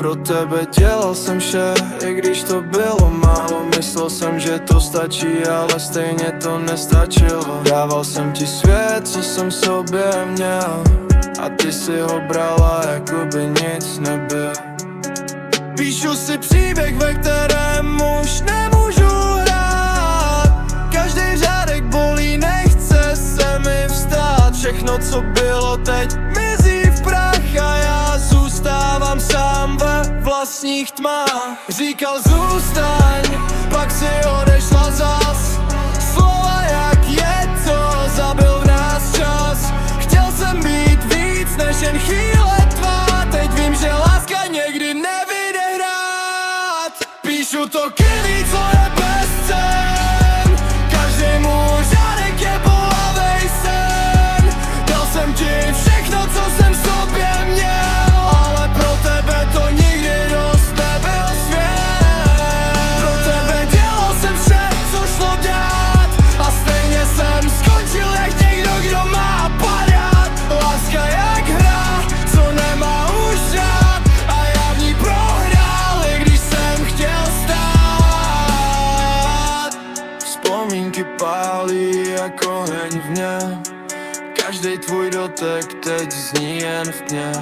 pro tebe dělal jsem vše, i když to bylo málo. Myslel jsem, že to stačí, ale stejně to nestačilo. Dával jsem ti svět, co jsem v sobě měl, a ty si ho brala, jako by nic nebyl. Píšu si příběh, ve kterém už nemůžu hrát. Každý řádek bolí, nechce se mi vstát. Všechno, co bylo, teď mizí v prach a já zůstávám sám ve vlastních tmách. Říkal zůstaň, pak si odešla zas. Slova jak je to, zabil v nás čas. Chtěl jsem být víc než jen chvíle tvá. Teď vím, že láska někdy nevyjde hrát. Píšu to krví, co je bez cen. Každý můj řádek je bolavej sen. Dal jsem ti všechno, co jsem v sobě měl, ale pro tebe to nikdy dost nebyl svět. Pro tebe dělal jsem vše, co šlo dát, a stejně jsem skončil jak někdo, kdo má padat. Láska jak hra, co nemá už řád, a já v ní prohrál, i když jsem chtěl stát. Vzpomínky pálí jako oheň v něm. Každý tvůj dotek teď zní jen v tmě.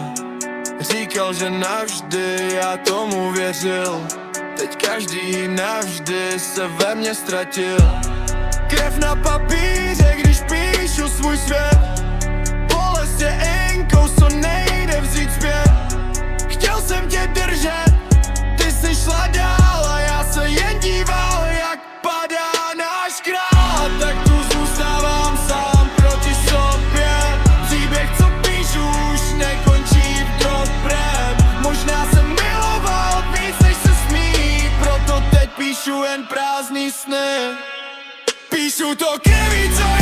Říkal, že navždy, já tomu věřil. Teď každý navždy se ve mně ztratil. Krev na papíře, když píšu svůj svět. Bolest je inkou, co nejde vzít zpět. Chtěl jsem tě držet, ty jsi šla dál, a já se jen díval, jak padá náš král. A tak tu zůstávám sám proti sobě. Příběh, co píšu, už nekončí v dobrém. Možná jsem miloval víc, než se smí, proto teď píšu jen prázdný sny. Píšu to krví, co